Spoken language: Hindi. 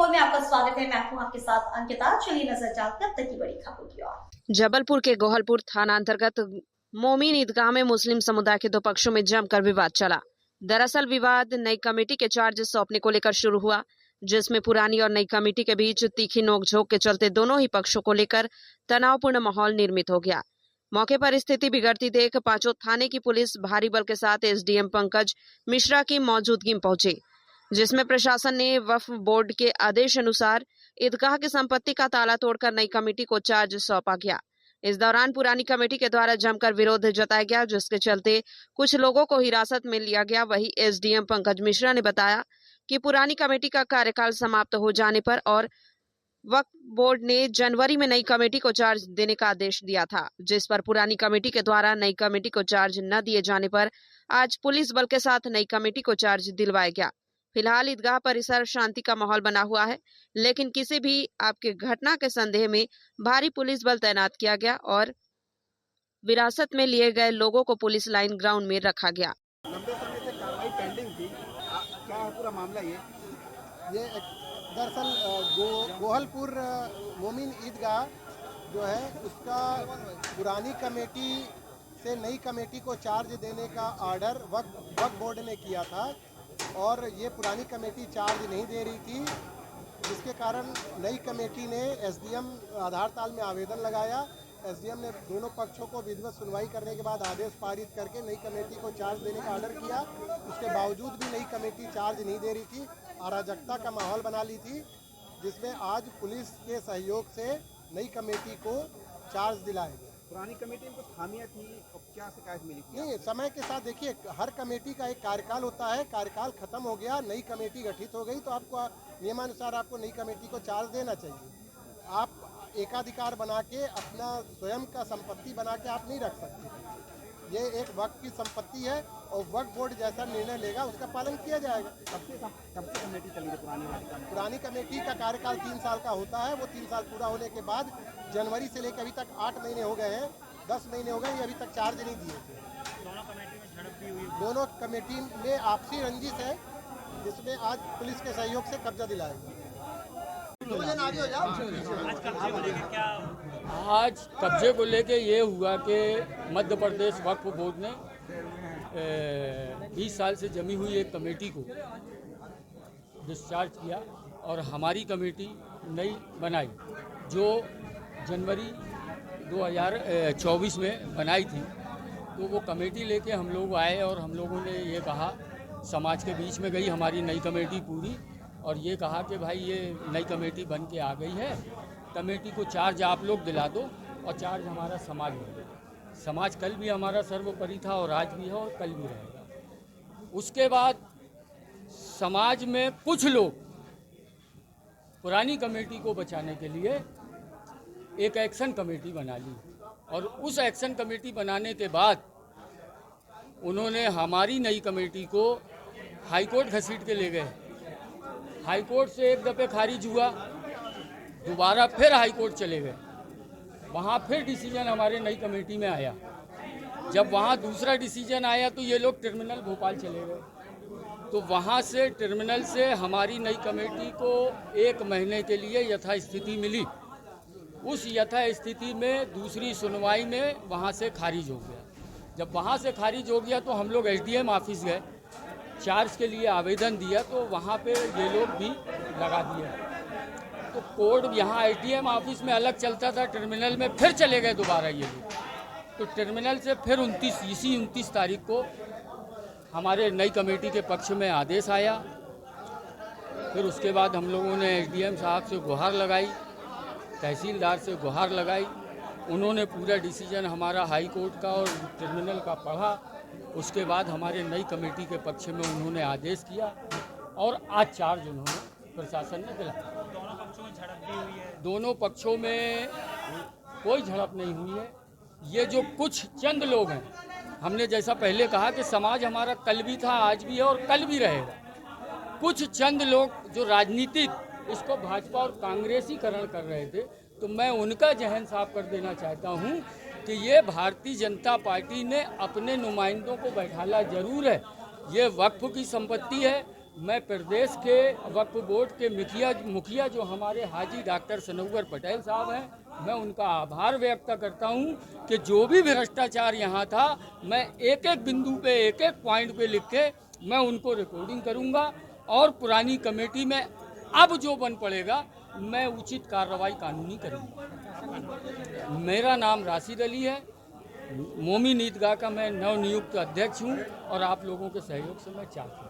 24 में आपका स्वागत है। मैं हूं आपके साथ अंकिता। चलिए नजर डालते हैं अब तक की बड़ी खबरों की ओर। जबलपुर के गोहलपुर थाना अंतर्गत मोमीन ईदगाह में मुस्लिम समुदाय के दो पक्षों में जमकर विवाद चला। दरअसल विवाद नई कमेटी के चार्ज सौंपने को लेकर शुरू हुआ, जिसमें पुरानी और नई कमेटी के बीच तीखी नोकझोंक के चलते दोनों ही पक्षों को लेकर तनावपूर्ण माहौल निर्मित हो गया। मौके पर स्थिति बिगड़ती देख पांचों थाने की पुलिस भारी बल के साथ एसडीएम पंकज मिश्रा की मौजूदगी में पहुंची, जिसमें प्रशासन ने वक्फ बोर्ड के आदेश अनुसार ईदगाह की संपत्ति का ताला तोड़कर नई कमेटी को चार्ज सौंपा गया। इस दौरान पुरानी कमेटी के द्वारा जमकर विरोध जताया गया, जिसके चलते कुछ लोगों को हिरासत में लिया गया। वहीं एसडीएम पंकज मिश्रा ने बताया कि पुरानी कमेटी का कार्यकाल समाप्त हो जाने पर और वक्फ बोर्ड ने जनवरी में नई कमेटी को चार्ज देने का आदेश दिया था, जिस पर पुरानी कमेटी के द्वारा नई कमेटी को चार्ज न दिए जाने पर आज पुलिस बल के साथ नई कमेटी को चार्ज दिलवाया गया। फिलहाल ईदगाह परिसर शांति का माहौल बना हुआ है, लेकिन किसी भी आपके घटना के संदेह में भारी पुलिस बल तैनात किया गया और विरासत में लिए गए लोगों को पुलिस लाइन ग्राउंड में रखा गया। लंबे समय से कार्रवाई पेंडिंग थी। क्या है पूरा मामला? ये दरअसल गोहलपुर मोमीन ईदगाह जो है उसका पुरानी कमेटी से नई कमेटी को चार्ज देने का ऑर्डर वक्फ बोर्ड ने किया था और ये पुरानी कमेटी चार्ज नहीं दे रही थी, जिसके कारण नई कमेटी ने एसडीएम आधार ताल में आवेदन लगाया। एसडीएम ने दोनों पक्षों को विधिवत सुनवाई करने के बाद आदेश पारित करके नई कमेटी को चार्ज देने का ऑर्डर किया। उसके बावजूद भी नई कमेटी चार्ज नहीं दे रही थी, अराजकता का माहौल बना ली थी, जिसमें आज पुलिस के सहयोग से नई कमेटी को चार्ज दिलाया गया। पुरानी कमेटी में कुछ खामियां थी और क्या शिकायत मिली थी? नहीं, समय के साथ देखिए हर कमेटी का एक कार्यकाल होता है। कार्यकाल खत्म हो गया, नई कमेटी गठित हो गई तो आपको नियमानुसार आपको नई कमेटी को चार्ज देना चाहिए। आप एकाधिकार बना के अपना स्वयं का संपत्ति बना के आप नहीं रख सकते। ये एक वक्त की संपत्ति है और वक्फ बोर्ड जैसा निर्णय लेगा उसका पालन किया जाएगा। कब से कमेटी चली थी पुरानी कमेटी का कार्यकाल 3 साल का होता है। वो 3 साल पूरा होने के बाद जनवरी से लेकर अभी तक 8 महीने हो गए हैं, 10 महीने हो गए, ये अभी तक चार्ज नहीं दिए थे। दोनों कमेटी में झड़प भी हुई? दोनों कमेटी में आपसी रंजिश है, जिसमें आज पुलिस के सहयोग से कब्जा दिलाएगा। आज कब्जे को लेके ये हुआ कि मध्य प्रदेश वक्फ बोर्ड ने 20 साल से जमी हुई एक कमेटी को डिस्चार्ज किया और हमारी कमेटी नई बनाई, जो जनवरी 2024 में बनाई थी। तो वो कमेटी लेके हम लोग आए और हम लोगों ने ये कहा, समाज के बीच में गई हमारी नई कमेटी पूरी, और ये कहा कि भाई ये नई कमेटी बन के आ गई है, कमेटी को चार्ज आप लोग दिला दो और चार्ज हमारा समाज है। समाज कल भी हमारा सर्वोपरि था और आज भी है और कल भी रहेगा। उसके बाद समाज में कुछ लोग पुरानी कमेटी को बचाने के लिए एक एक्शन कमेटी बना ली और उस एक्शन कमेटी बनाने के बाद उन्होंने हमारी नई कमेटी को हाईकोर्ट घसीट के ले गए। हाईकोर्ट से एक दफ़े खारिज हुआ, दोबारा फिर हाईकोर्ट चले गए, वहाँ फिर डिसीजन हमारे नई कमेटी में आया। जब वहाँ दूसरा डिसीजन आया तो ये लोग टर्मिनल भोपाल चले गए। तो वहाँ से टर्मिनल से हमारी नई कमेटी को 1 महीने के लिए यथास्थिति मिली। उस यथास्थिति में दूसरी सुनवाई में वहाँ से खारिज हो गया। जब वहाँ से खारिज हो गया तो हम लोग एसडीएम ऑफिस गए, चार्ज के लिए आवेदन दिया, तो वहाँ पे ये लोग भी लगा दिया। तो कोर्ट यहाँ एसडीएम ऑफिस में अलग चलता था, टर्मिनल में फिर चले गए दोबारा ये लोग। तो टर्मिनल से फिर 29 तारीख को हमारे नई कमेटी के पक्ष में आदेश आया। फिर उसके बाद हम लोगों ने एसडीएम साहब से गुहार लगाई, तहसीलदार से गुहार लगाई। उन्होंने पूरा डिसीजन हमारा हाई कोर्ट का और टर्मिनल का पढ़ा। उसके बाद हमारे नई कमेटी के पक्ष में उन्होंने आदेश किया और आज चार्ज उन्होंने प्रशासन ने दिलाया। दोनों पक्षों में झड़प भी हुई है? दोनों पक्षों में कोई झड़प नहीं हुई है। ये जो कुछ चंद लोग हैं, हमने जैसा पहले कहा कि समाज हमारा कल भी था, आज भी है और कल भी रहेगा। कुछ चंद लोग जो राजनीतिक इसको भाजपा और कांग्रेसीकरण कर रहे थे, तो मैं उनका जहन साफ कर देना चाहता हूं कि ये भारतीय जनता पार्टी ने अपने नुमाइंदों को बैठाला जरूर है। ये वक्फ की संपत्ति है, मैं प्रदेश के वक्फ बोर्ड के मुखिया जो हमारे हाजी डॉक्टर सनौवर पटेल साहब हैं, मैं उनका आभार व्यक्त करता हूं कि जो भी भ्रष्टाचार यहाँ था, मैं एक एक बिंदु पे एक एक पॉइंट पे लिख के मैं उनको रिकॉर्डिंग करूंगा और पुरानी कमेटी में अब जो बन पड़ेगा मैं उचित कार्रवाई कानूनी करूंगा। मेरा नाम राशिद अली है, मोमीन ईदगाह का मैं नवनियुक्त अध्यक्ष हूं और आप लोगों के सहयोग से मैं चाहता हूं।